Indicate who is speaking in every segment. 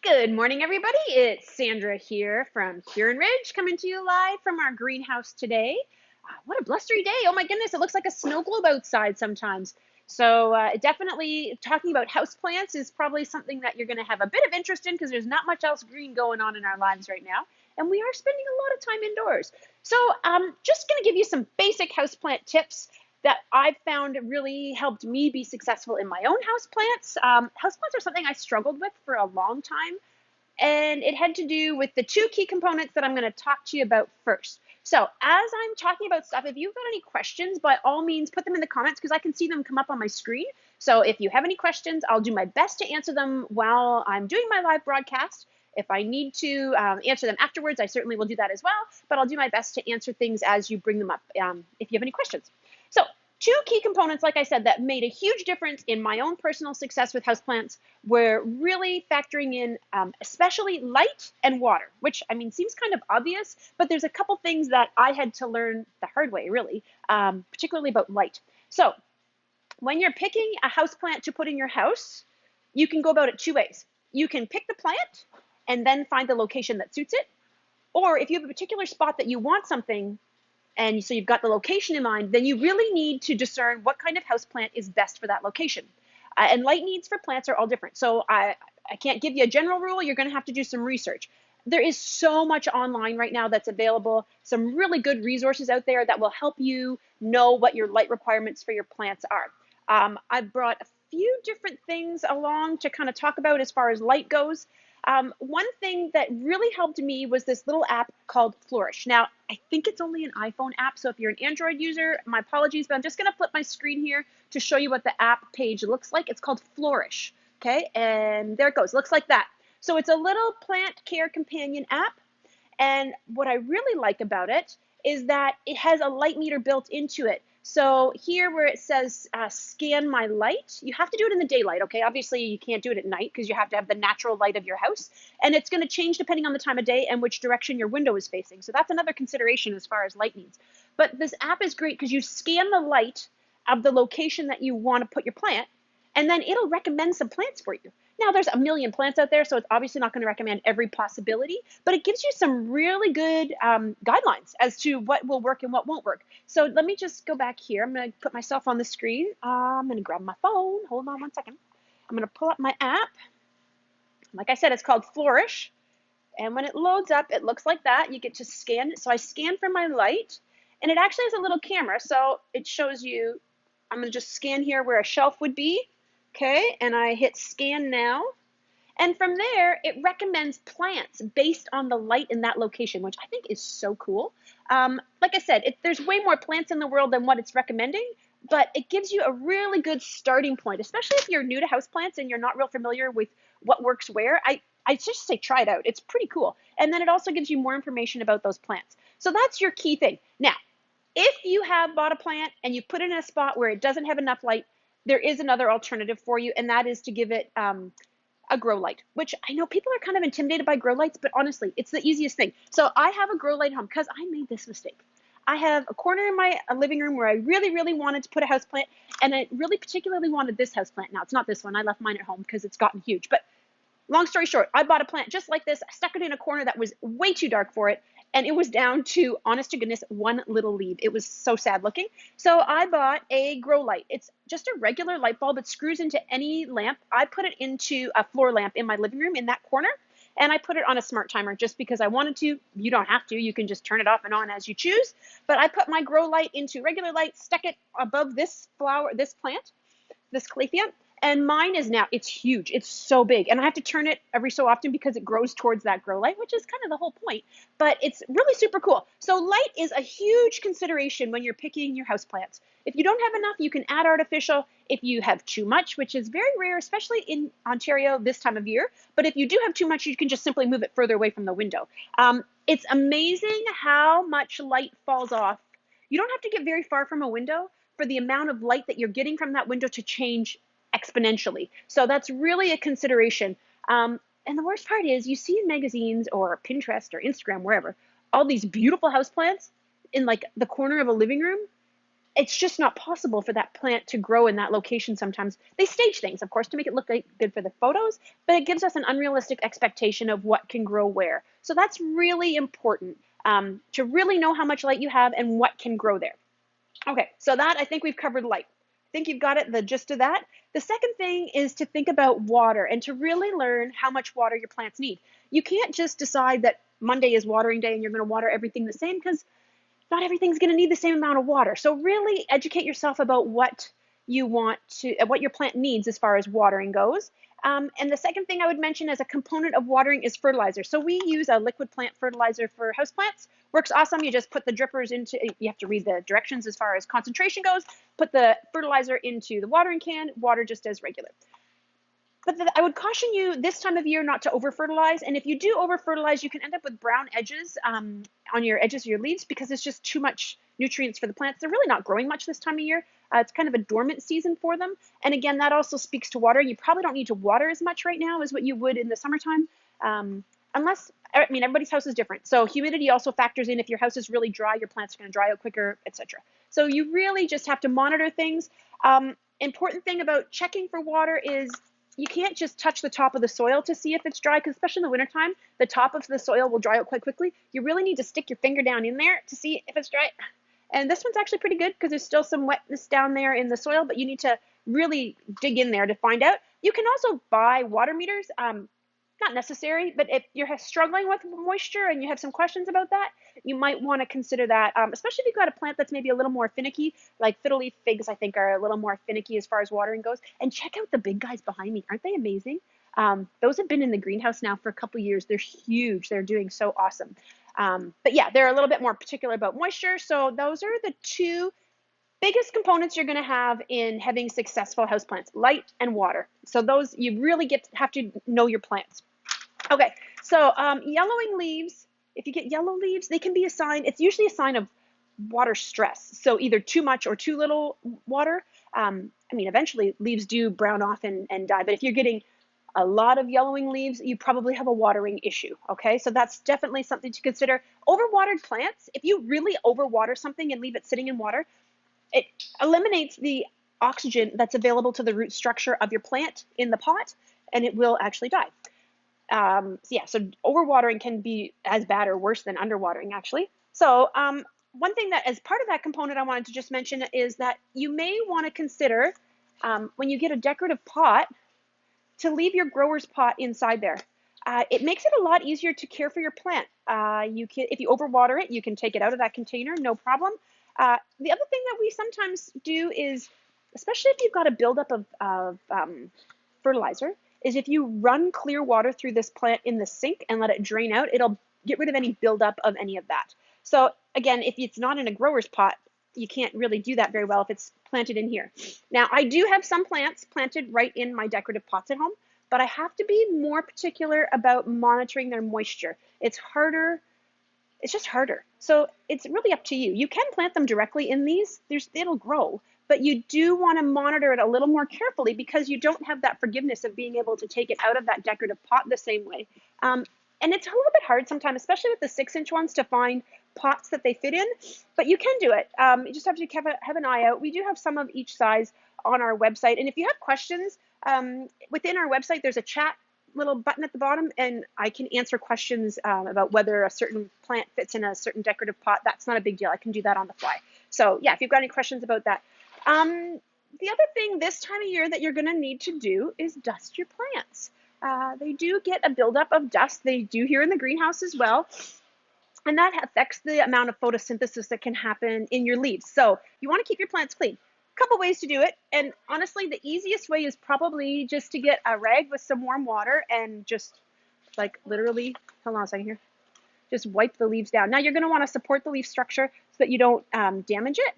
Speaker 1: Good morning, everybody. It's Sandra here from Huron Ridge, coming to you live from our greenhouse today. What a blustery day. Oh my goodness, it looks like a snow globe outside sometimes. So definitely talking about houseplants is probably something that you're going to have a bit of interest in because there's not much else green going on in our lives right now. And we are spending a lot of time indoors. So just going to give you some basic houseplant tips that I've found really helped me be successful in my own houseplants. Houseplants are something I struggled with for a long time, and it had to do with the two key components that I'm going to talk to you about first. So as I'm talking about stuff, if you've got any questions, by all means, put them in the comments because I can see them come up on my screen. So if you have any questions, I'll do my best to answer them while I'm doing my live broadcast. If I need to answer them afterwards, I certainly will do that as well, but I'll do my best to answer things as you bring them up if you have any questions. So two key components, like I said, that made a huge difference in my own personal success with houseplants were really factoring in especially light and water, which I mean seems kind of obvious, but there's a couple things that I had to learn the hard way, really, particularly about light. So when you're picking a houseplant to put in your house, you can go about it two ways. You can pick the plant and then find the location that suits it, or if you have a particular spot that you want something, and so you've got the location in mind, then you really need to discern what kind of houseplant is best for that location. And light needs for plants are all different. So I can't give you a general rule. You're going to have to do some research. There is so much online right now that's available, some really good resources out there that will help you know what your light requirements for your plants are. I've brought a few different things along to kind of talk about as far as light goes. One thing that really helped me was this little app called Flourish. Now, I think it's only an iPhone app, so if you're an Android user, my apologies, but I'm just going to flip my screen here to show you what the app page looks like. It's called Flourish, okay? And there it goes. Looks like that. So it's a little plant care companion app, and what I really like about it is that it has a light meter built into it. So here where it says scan my light, you have to do it in the daylight, okay? Obviously you can't do it at night because you have to have the natural light of your house. And it's going to change depending on the time of day and which direction your window is facing. So that's another consideration as far as light needs. But this app is great because you scan the light of the location that you want to put your plant, and then it'll recommend some plants for you. Now, there's a million plants out there, so it's obviously not going to recommend every possibility, but it gives you some really good guidelines as to what will work and what won't work. So let me just go back here. I'm going to put myself on the screen. I'm going to grab my phone. Hold on one second. I'm going to pull up my app. Like I said, it's called Flourish. And when it loads up, it looks like that. You get to scan. So I scan for my light, and it actually has a little camera. So it shows you, I'm going to just scan here where a shelf would be. Okay, and I hit scan now. And from there, it recommends plants based on the light in that location, which I think is so cool. Like I said, there's way more plants in the world than what it's recommending, but it gives you a really good starting point, especially if you're new to houseplants and you're not real familiar with what works where. I just say try it out. It's pretty cool. And then it also gives you more information about those plants. So that's your key thing. Now, if you have bought a plant and you put it in a spot where it doesn't have enough light, there is another alternative for you, and that is to give it a grow light, which I know people are kind of intimidated by grow lights, but honestly, it's the easiest thing. So I have a grow light home because I made this mistake. I have a corner in my living room where I really, really wanted to put a houseplant, and I really particularly wanted this houseplant. Now, it's not this one. I left mine at home because it's gotten huge, but long story short, I bought a plant just like this. I stuck it in a corner that was way too dark for it, and it was down to, honest to goodness, one little leaf. It was so sad looking. So I bought a grow light. It's just a regular light bulb. It screws into any lamp. I put it into a floor lamp in my living room in that corner, and I put it on a smart timer just because I wanted to. You don't have to. You can just turn it off and on as you choose. But I put my grow light into regular light, stuck it above this flower, this plant, this calathea, and mine is now, it's huge. It's so big. And I have to turn it every so often because it grows towards that grow light, which is kind of the whole point. But it's really super cool. So light is a huge consideration when you're picking your houseplants. If you don't have enough, you can add artificial. If you have too much, which is very rare, especially in Ontario this time of year. But if you do have too much, you can just simply move it further away from the window. It's amazing how much light falls off. You don't have to get very far from a window for the amount of light that you're getting from that window to change exponentially. So that's really a consideration. And the worst part is you see in magazines or Pinterest or Instagram, wherever, all these beautiful houseplants in like the corner of a living room. it's just not possible for that plant to grow in that location sometimes. They stage things, of course, to make it look like good for the photos, but it gives us an unrealistic expectation of what can grow where. So that's really important, to really know how much light you have and what can grow there. Okay, so that, I think we've covered light. I think you've got it, the gist of that. The second thing is to think about water and to really learn how much water your plants need. You can't just decide that Monday is watering day and you're going to water everything the same, because not everything's going to need the same amount of water. So really educate yourself about what you want to, what your plant needs as far as watering goes. And the second thing I would mention as a component of watering is fertilizer. So we use a liquid plant fertilizer for houseplants. Works awesome. You just put the drippers into, you have to read the directions as far as concentration goes, put the fertilizer into the watering can, water just as regular. But I would caution you this time of year not to over-fertilize. And if you do over-fertilize, you can end up with brown edges on your edges of your leaves, because it's just too much nutrients for the plants. They're really not growing much this time of year. It's kind of a dormant season for them. And again, that also speaks to water. You probably don't need to water as much right now as what you would in the summertime. Unless, I mean, everybody's house is different. So humidity also factors in. If your house is really dry, your plants are going to dry out quicker, etc. So you really just have to monitor things. Important thing about checking for water is you can't just touch the top of the soil to see if it's dry, because especially in the wintertime, the top of the soil will dry out quite quickly. You really need to stick your finger down in there to see if it's dry. And this one's actually pretty good because there's still some wetness down there in the soil, but you need to really dig in there to find out. You can also buy water meters. Not necessary, but if you're struggling with moisture and you have some questions about that, you might want to consider that, especially if you've got a plant that's maybe a little more finicky, like fiddle leaf figs, I think, are a little more finicky as far as watering goes. And check out the big guys behind me. Aren't they amazing? Those have been in the greenhouse now for a couple years. They're huge. They're doing so awesome. But yeah, they're a little bit more particular about moisture. So those are the two biggest components you're going to have in having successful houseplants: light and water. So those, you really have to know your plants. Okay, so yellowing leaves, if you get yellow leaves, they can be a sign. It's usually a sign of water stress. So either too much or too little water. I mean, eventually leaves do brown off and die, but if you're getting a lot of yellowing leaves, you probably have a watering issue. Okay, so that's definitely something to consider. Overwatered plants, if you really overwater something and leave it sitting in water, it eliminates the oxygen that's available to the root structure of your plant in the pot, and it will actually die. So overwatering can be as bad or worse than underwatering, actually. So one thing that, as part of that component, I wanted to just mention is that you may want to consider, when you get a decorative pot, to leave your grower's pot inside there. It makes it a lot easier to care for your plant. If you overwater it, you can take it out of that container, no problem. The other thing that we sometimes do is, especially if you've got a buildup of fertilizer, is if you run clear water through this plant in the sink and let it drain out, it'll get rid of any buildup of any of that. So again, if it's not in a grower's pot, you can't really do that very well if it's planted in here. Now, I do have some plants planted right in my decorative pots at home, but I have to be more particular about monitoring their moisture. It's harder. It's just harder. So it's really up to you. You can plant them directly in these. It'll grow. But you do want to monitor it a little more carefully, because you don't have that forgiveness of being able to take it out of that decorative pot the same way. And it's a little bit hard sometimes, especially with the 6-inch ones, to find pots that they fit in, but you can do it. You just have to have an eye out. We do have some of each size on our website. And if you have questions, within our website, there's a chat little button at the bottom, and I can answer questions about whether a certain plant fits in a certain decorative pot. That's not a big deal. I can do that on the fly. So yeah, if you've got any questions about that. The other thing this time of year that you're going to need to do is dust your plants. They do get a buildup of dust. They do here in the greenhouse as well. And that affects the amount of photosynthesis that can happen in your leaves. So you want to keep your plants clean. A couple ways to do it. And honestly, the easiest way is probably just to get a rag with some warm water and just like literally, hold on a second here, just wipe the leaves down. Now you're going to want to support the leaf structure so that you don't damage it.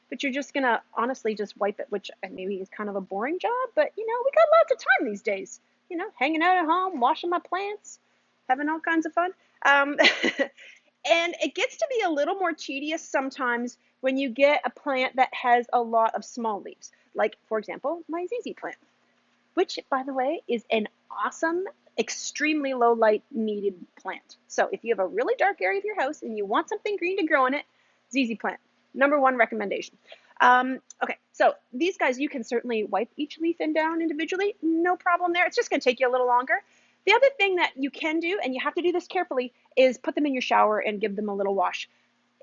Speaker 1: But you're just going to honestly just wipe it, which maybe is kind of a boring job, but we got lots of time these days, hanging out at home, washing my plants, having all kinds of fun. And it gets to be a little more tedious sometimes when you get a plant that has a lot of small leaves, like, for example, my ZZ plant, which, by the way, is an awesome, extremely low light needed plant. So if you have a really dark area of your house and you want something green to grow in it, ZZ plant. #1 recommendation. Okay, so these guys, you can certainly wipe each leaf in down individually. No problem there. It's just going to take you a little longer. The other thing that you can do, and you have to do this carefully, is put them in your shower and give them a little wash.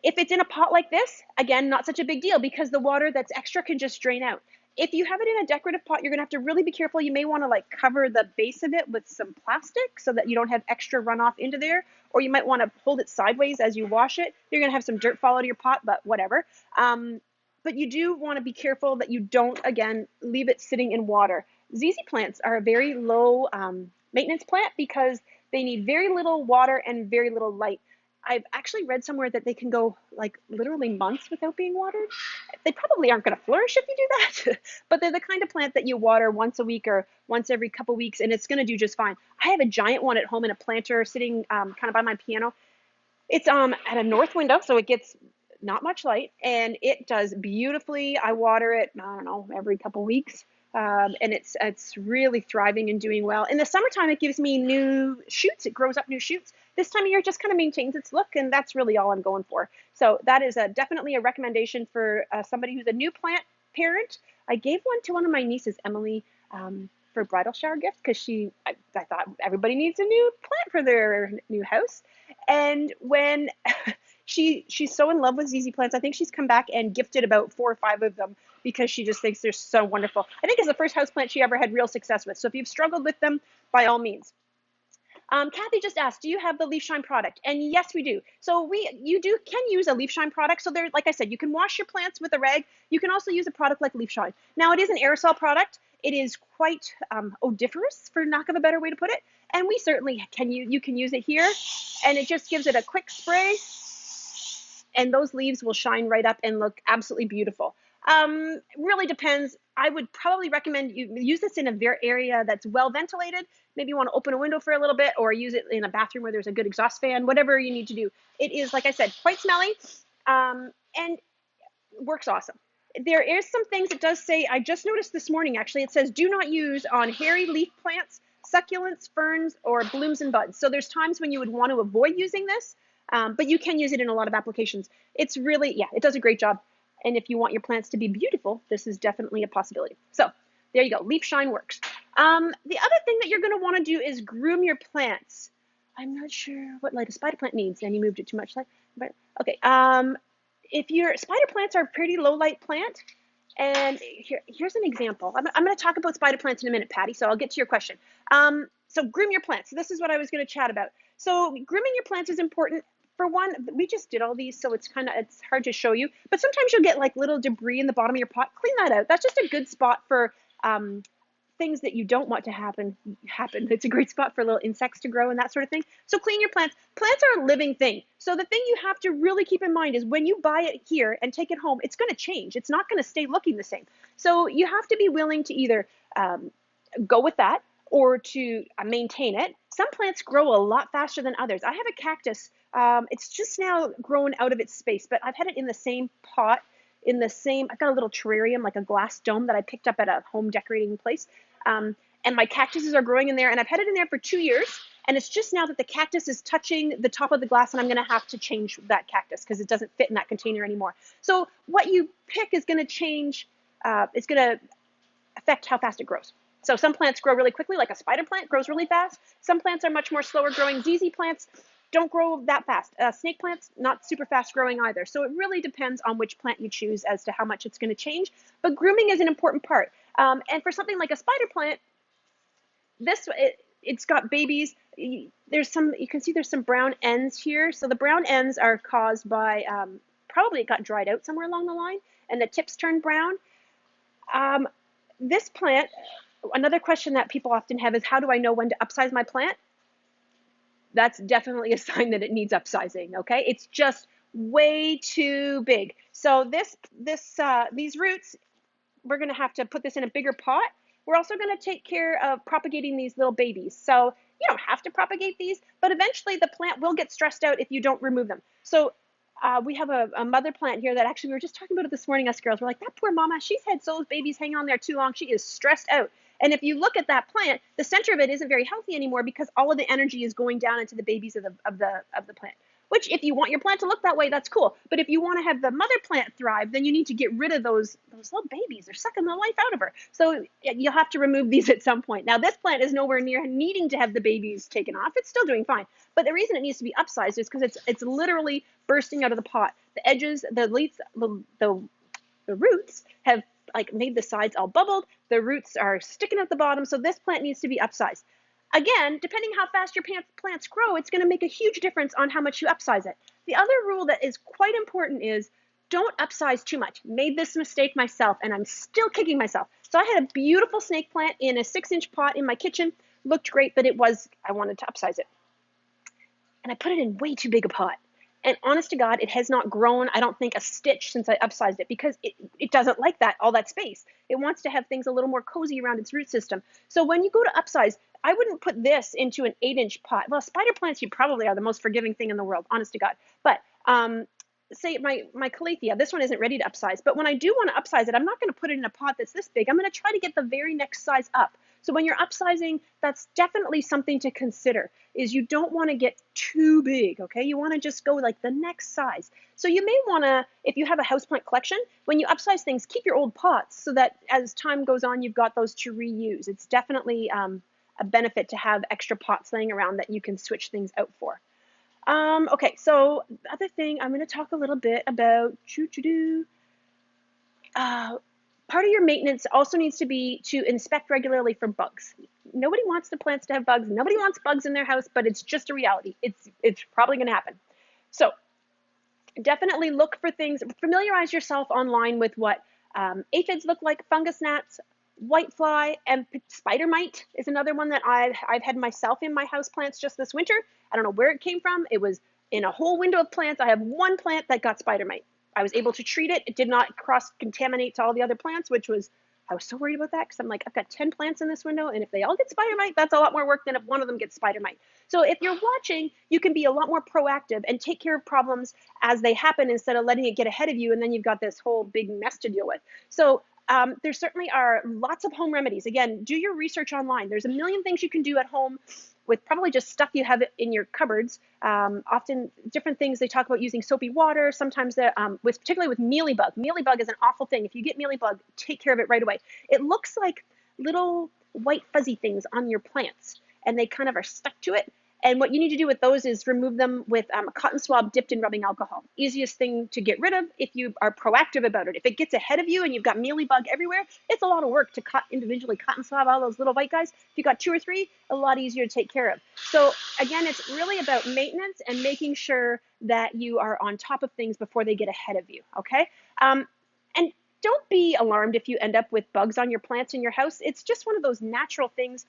Speaker 1: If it's in a pot like this, again, not such a big deal because the water that's extra can just drain out. If you have it in a decorative pot, you're gonna have to really be careful. You may wanna like cover the base of it with some plastic so that you don't have extra runoff into there, or you might wanna hold it sideways as you wash it. You're gonna have some dirt fall out of your pot, but whatever. But you do wanna be careful that you don't, again, leave it sitting in water. ZZ plants are a very low maintenance plant because they need very little water and very little light. I've actually read somewhere that they can go like literally months without being watered. They probably aren't going to flourish if you do that, but they're the kind of plant that you water once a week or once every couple weeks, and it's going to do just fine. I have a giant one at home in a planter sitting kind of by my piano. It's at a north window, so it gets not much light, and it does beautifully. I water it, I don't know, every couple weeks. And it's really thriving and doing well. In the summertime, it gives me new shoots. It grows up new shoots. This time of year, it just kind of maintains its look, and that's really all I'm going for. So that is definitely a recommendation for somebody who's a new plant parent. I gave one to one of my nieces, Emily, for a bridal shower gift because I thought everybody needs a new plant for their new house. And when she's so in love with ZZ plants, I think she's come back and gifted about 4 or 5 of them because she just thinks they're so wonderful. I think it's the first houseplant she ever had real success with. So if you've struggled with them, by all means. Kathy just asked, do you have the Leaf Shine product? And yes, we do. So you can use a Leaf Shine product. So there, like I said, you can wash your plants with a rag. You can also use a product like Leaf Shine. Now it is an aerosol product. It is quite odoriferous, for lack of a better way to put it. And we certainly you can use it here, and it just gives it a quick spray, and those leaves will shine right up and look absolutely beautiful. Really depends. I would probably recommend you use this in a area that's well ventilated. Maybe you want to open a window for a little bit, or use it in a bathroom where there's a good exhaust fan, whatever you need to do. It is, like I said, quite smelly, and works awesome. There is some things it does say, I just noticed this morning actually, it says do not use on hairy leaf plants, succulents, ferns, or blooms and buds. So there's times when you would want to avoid using this, but you can use it in a lot of applications. It's really, yeah, it does a great job. And if you want your plants to be beautiful, this is definitely a possibility. So there you go, Leaf Shine works. The other thing that you're gonna wanna do is groom your plants. I'm not sure what light a spider plant needs, and you moved it too much light. But okay, if your spider plants are a pretty low light plant, and here's an example. I'm going to talk about spider plants in a minute, Patty, so I'll get to your question. So groom your plants. This is what I was going to chat about. So grooming your plants is important. For one, we just did all these, so it's hard to show you. But sometimes you'll get like little debris in the bottom of your pot. Clean that out. That's just a good spot for things that you don't want to happen. It's a great spot for little insects to grow and that sort of thing. So clean your plants. Plants are a living thing. So the thing you have to really keep in mind is when you buy it here and take it home, it's going to change. It's not going to stay looking the same. So you have to be willing to either go with that or to maintain it. Some plants grow a lot faster than others. I have a cactus. It's just now grown out of its space, but I've had it in the same pot. I've got a little terrarium, like a glass dome that I picked up at a home decorating place. And my cactuses are growing in there, and I've had it in there for 2 years. And it's just now that the cactus is touching the top of the glass, and I'm going to have to change that cactus because it doesn't fit in that container anymore. So what you pick is going to change. It's going to affect how fast it grows. So some plants grow really quickly, like a spider plant grows really fast. Some plants are much more slower growing. ZZ plants don't grow that fast. Snake plants, not super fast growing either. So it really depends on which plant you choose as to how much it's going to change. But grooming is an important part. And for something like a spider plant, it's got babies. You can see there's some brown ends here. So the brown ends are caused by, probably it got dried out somewhere along the line and the tips turned brown. This plant, another question that people often have is, how do I know when to upsize my plant? That's definitely a sign that it needs upsizing, okay? It's just way too big. So these roots, we're gonna have to put this in a bigger pot. We're also gonna take care of propagating these little babies. So you don't have to propagate these, but eventually the plant will get stressed out if you don't remove them. So we have a mother plant here that actually, we were just talking about it this morning, us girls. We're like, that poor mama, she's had those babies hang on there too long. She is stressed out. And if you look at that plant, the center of it isn't very healthy anymore because all of the energy is going down into the babies of the plant. which if you want your plant to look that way, that's cool. But if you want to have the mother plant thrive, then you need to get rid of those little babies. They're sucking the life out of her. So you'll have to remove these at some point. Now, this plant is nowhere near needing to have the babies taken off. It's still doing fine. But the reason it needs to be upsized is because it's literally bursting out of the pot. The edges, the leaves, the roots have like made the sides all bubbled. The roots are sticking at the bottom. So this plant needs to be upsized. Again, depending how fast your plants grow, it's going to make a huge difference on how much you upsize it. The other rule that is quite important is don't upsize too much. Made this mistake myself, and I'm still kicking myself. So I had a beautiful snake plant in a 6-inch pot in my kitchen. Looked great, but I wanted to upsize it. And I put it in way too big a pot. And honest to God, it has not grown, I don't think, a stitch since I upsized it because it doesn't like all that space. It wants to have things a little more cozy around its root system. So when you go to upsize, I wouldn't put this into an 8-inch pot. Well, spider plants, you probably are the most forgiving thing in the world, honest to God. But say my calathea, this one isn't ready to upsize. But when I do want to upsize it, I'm not going to put it in a pot that's this big. I'm going to try to get the very next size up. So when you're upsizing, that's definitely something to consider, is you don't want to get too big, okay? You want to just go like the next size. So you may want to, if you have a houseplant collection, when you upsize things, keep your old pots so that as time goes on, you've got those to reuse. It's definitely a benefit to have extra pots laying around that you can switch things out for. Okay, so the other thing, I'm going to talk a little bit about part of your maintenance also needs to be to inspect regularly for bugs. Nobody wants the plants to have bugs. Nobody wants bugs in their house, but it's just a reality. It's probably going to happen. So definitely look for things. Familiarize yourself online with what aphids look like, fungus gnats, whitefly, and spider mite is another one that I've had myself in my house plants just this winter. I don't know where it came from. It was in a whole window of plants. I have one plant that got spider mite. I was able to treat it. It did not cross-contaminate to all the other plants, I was so worried about that because I'm like, I've got 10 plants in this window, and if they all get spider mite, that's a lot more work than if one of them gets spider mite. So if you're watching, you can be a lot more proactive and take care of problems as they happen instead of letting it get ahead of you, and then you've got this whole big mess to deal with. So there certainly are lots of home remedies. Again, do your research online. There's a million things you can do at home with probably just stuff you have in your cupboards. Often different things, they talk about using soapy water. Sometimes particularly with mealybug. Mealybug is an awful thing. If you get mealybug, take care of it right away. It looks like little white fuzzy things on your plants, and they kind of are stuck to it. And what you need to do with those is remove them with a cotton swab dipped in rubbing alcohol. Easiest thing to get rid of if you are proactive about it. If it gets ahead of you and you've got mealybug everywhere, it's a lot of work to individually cotton swab all those little white guys. If you've got 2 or 3, a lot easier to take care of. So again, it's really about maintenance and making sure that you are on top of things before they get ahead of you, okay? And don't be alarmed if you end up with bugs on your plants in your house. It's just one of those natural things.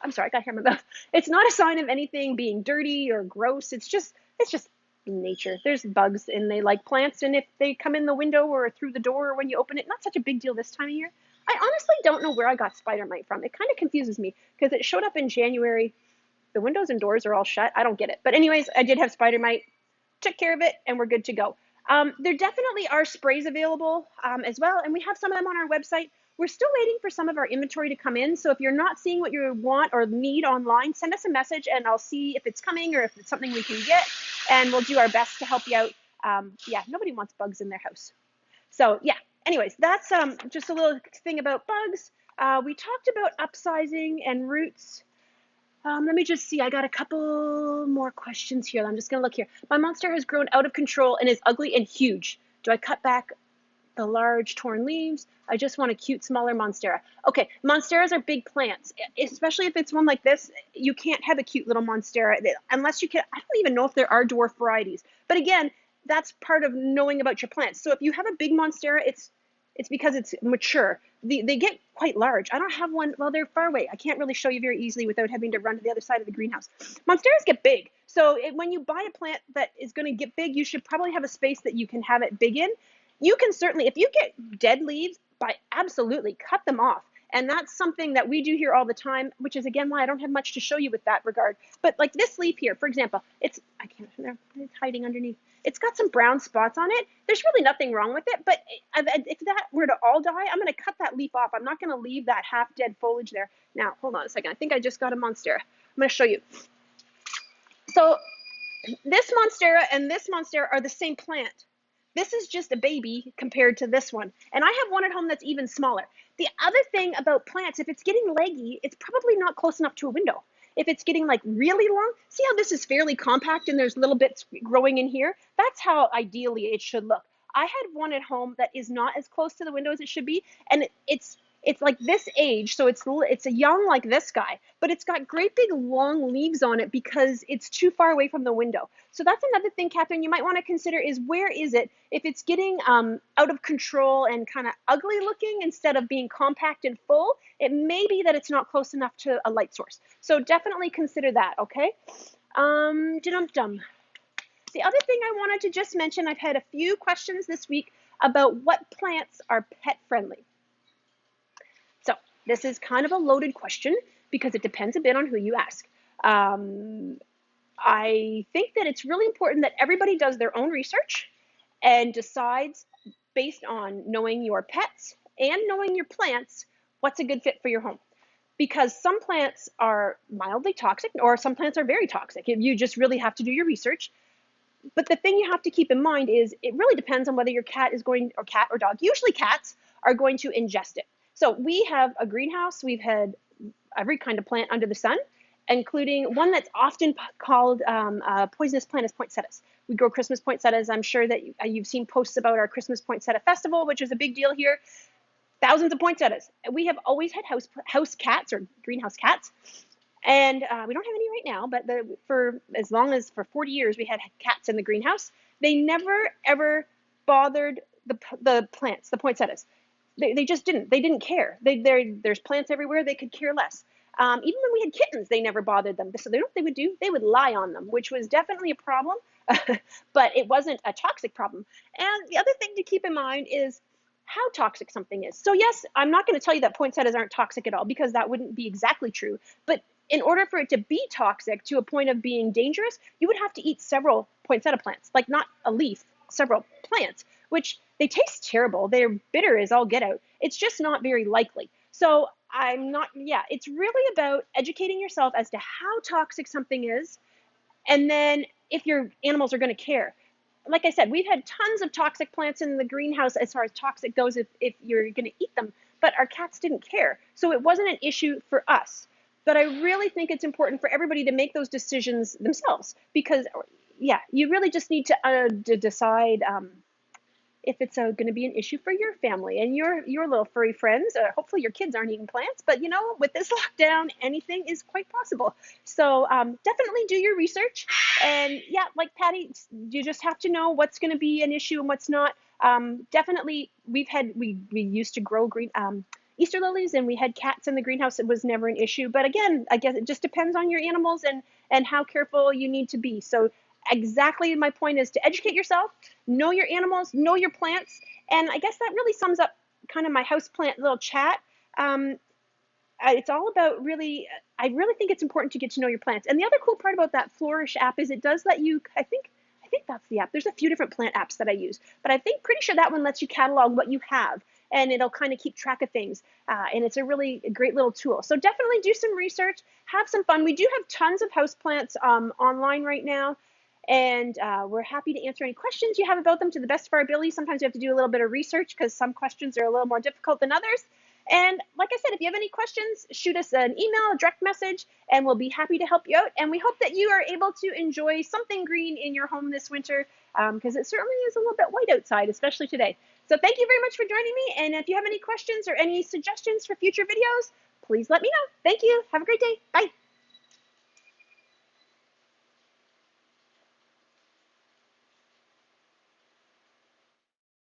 Speaker 1: I'm sorry, I got hair in my mouth. It's not a sign of anything being dirty or gross. It's just nature. There's bugs and they like plants, and if they come in the window or through the door or when you open it, not such a big deal this time of year. I honestly don't know where I got spider mite from. It kind of confuses me because it showed up in January. The windows and doors are all shut. I don't get it. But anyways, I did have spider mite, took care of it, and we're good to go. There definitely are sprays available as well, and we have some of them on our website. We're still waiting for some of our inventory to come in, so if you're not seeing what you want or need online, send us a message and I'll see if it's coming or if it's something we can get, and we'll do our best to help you out. Yeah, nobody wants bugs in their house. So yeah, anyways, that's just a little thing about bugs. We talked about upsizing and roots. Let me just see, I got a couple more questions here. I'm just gonna look here. My monstera has grown out of control and is ugly and huge. Do I cut back the large torn leaves? I just want a cute, smaller monstera. Okay, monsteras are big plants, especially if it's one like this. You can't have a cute little monstera unless you can. I don't even know if there are dwarf varieties. But again, that's part of knowing about your plants. So if you have a big monstera, it's because it's mature. They get quite large. I don't have one. Well, they're far away. I can't really show you very easily without having to run to the other side of the greenhouse. Monsteras get big. So when you buy a plant that is going to get big, you should probably have a space that you can have it big in. You can certainly, if you get dead leaves, absolutely cut them off. And that's something that we do here all the time, which is again why I don't have much to show you with that regard. But like this leaf here, for example, it's hiding underneath. It's got some brown spots on it. There's really nothing wrong with it, but if that were to all die, I'm going to cut that leaf off. I'm not going to leave that half dead foliage there. Now, hold on a second. I think I just got a monstera. I'm going to show you. So This Monstera and this Monstera are the same plant. This is just a baby compared to this one. And I have one at home that's even smaller. The other thing about plants, if it's getting leggy, it's probably not close enough to a window. If it's getting like really long, see how this is fairly compact and there's little bits growing in here? That's how ideally it should look. I had one at home that is not as close to the window as it should be, and it's like this age, so it's a young like this guy, but it's got great big long leaves on it because it's too far away from the window. So that's another thing, Catherine, you might want to consider is where is it? If it's getting out of control and kind of ugly looking instead of being compact and full, it may be that it's not close enough to a light source. So definitely consider that, okay? Dum-dum. The other thing I wanted to just mention, I've had a few questions this week about what plants are pet friendly. So this is kind of a loaded question because it depends a bit on who you ask. I think that it's really important that everybody does their own research and decides based on knowing your pets and knowing your plants, what's a good fit for your home. Because some plants are mildly toxic or some plants are very toxic. You just really have to do your research. But the thing you have to keep in mind is it really depends on whether your cat is going, or cat or dog, usually cats are going to ingest it. So we have a greenhouse. We've had every kind of plant under the sun, including one that's often called poisonous plant is poinsettias. We grow Christmas poinsettias. I'm sure that you've seen posts about our Christmas poinsettia festival, which is a big deal here. Thousands of poinsettias. We have always had house cats or greenhouse cats. And we don't have any right now, but for 40 years we had cats in the greenhouse. They never ever bothered the plants, the poinsettias. They just didn't. They didn't care. There's plants everywhere. They could care less. Even when we had kittens, they never bothered them. So they know what they would do? They would lie on them, which was definitely a problem, but it wasn't a toxic problem. And the other thing to keep in mind is how toxic something is. So yes, I'm not going to tell you that poinsettias aren't toxic at all because that wouldn't be exactly true. But in order for it to be toxic to a point of being dangerous, you would have to eat several poinsettia plants, like not a leaf, several plants, which they taste terrible. They're bitter as all get out. It's just not very likely. So it's really about educating yourself as to how toxic something is, and then if your animals are going to care. Like I said, we've had tons of toxic plants in the greenhouse as far as toxic goes if you're going to eat them, but our cats didn't care. So it wasn't an issue for us. But I really think it's important for everybody to make those decisions themselves because, yeah, you really just need to decide if it's going to be an issue for your family and your little furry friends. Hopefully your kids aren't eating plants, but you know, with this lockdown, anything is quite possible. So definitely do your research. And yeah, like Patty, you just have to know what's going to be an issue and what's not. Definitely, we used to grow green Easter lilies, and we had cats in the greenhouse. It was never an issue. But again, I guess it just depends on your animals and how careful you need to be. So exactly my point is to educate yourself, know your animals, know your plants. And I guess that really sums up kind of my houseplant little chat. It's all about I really think it's important to get to know your plants. And the other cool part about that Flourish app is it does let you, I think that's the app. There's a few different plant apps that I use, but pretty sure that one lets you catalog what you have and it'll kind of keep track of things. And it's a really great little tool. So definitely do some research, have some fun. We do have tons of houseplants online right now. And we're happy to answer any questions you have about them to the best of our ability. Sometimes you have to do a little bit of research because some questions are a little more difficult than others. And like I said, if you have any questions, shoot us an email, a direct message, and we'll be happy to help you out. And we hope that you are able to enjoy something green in your home this winter because it certainly is a little bit white outside, especially today. So thank you very much for joining me. And if you have any questions or any suggestions for future videos, please let me know. Thank you. Have a great day. Bye.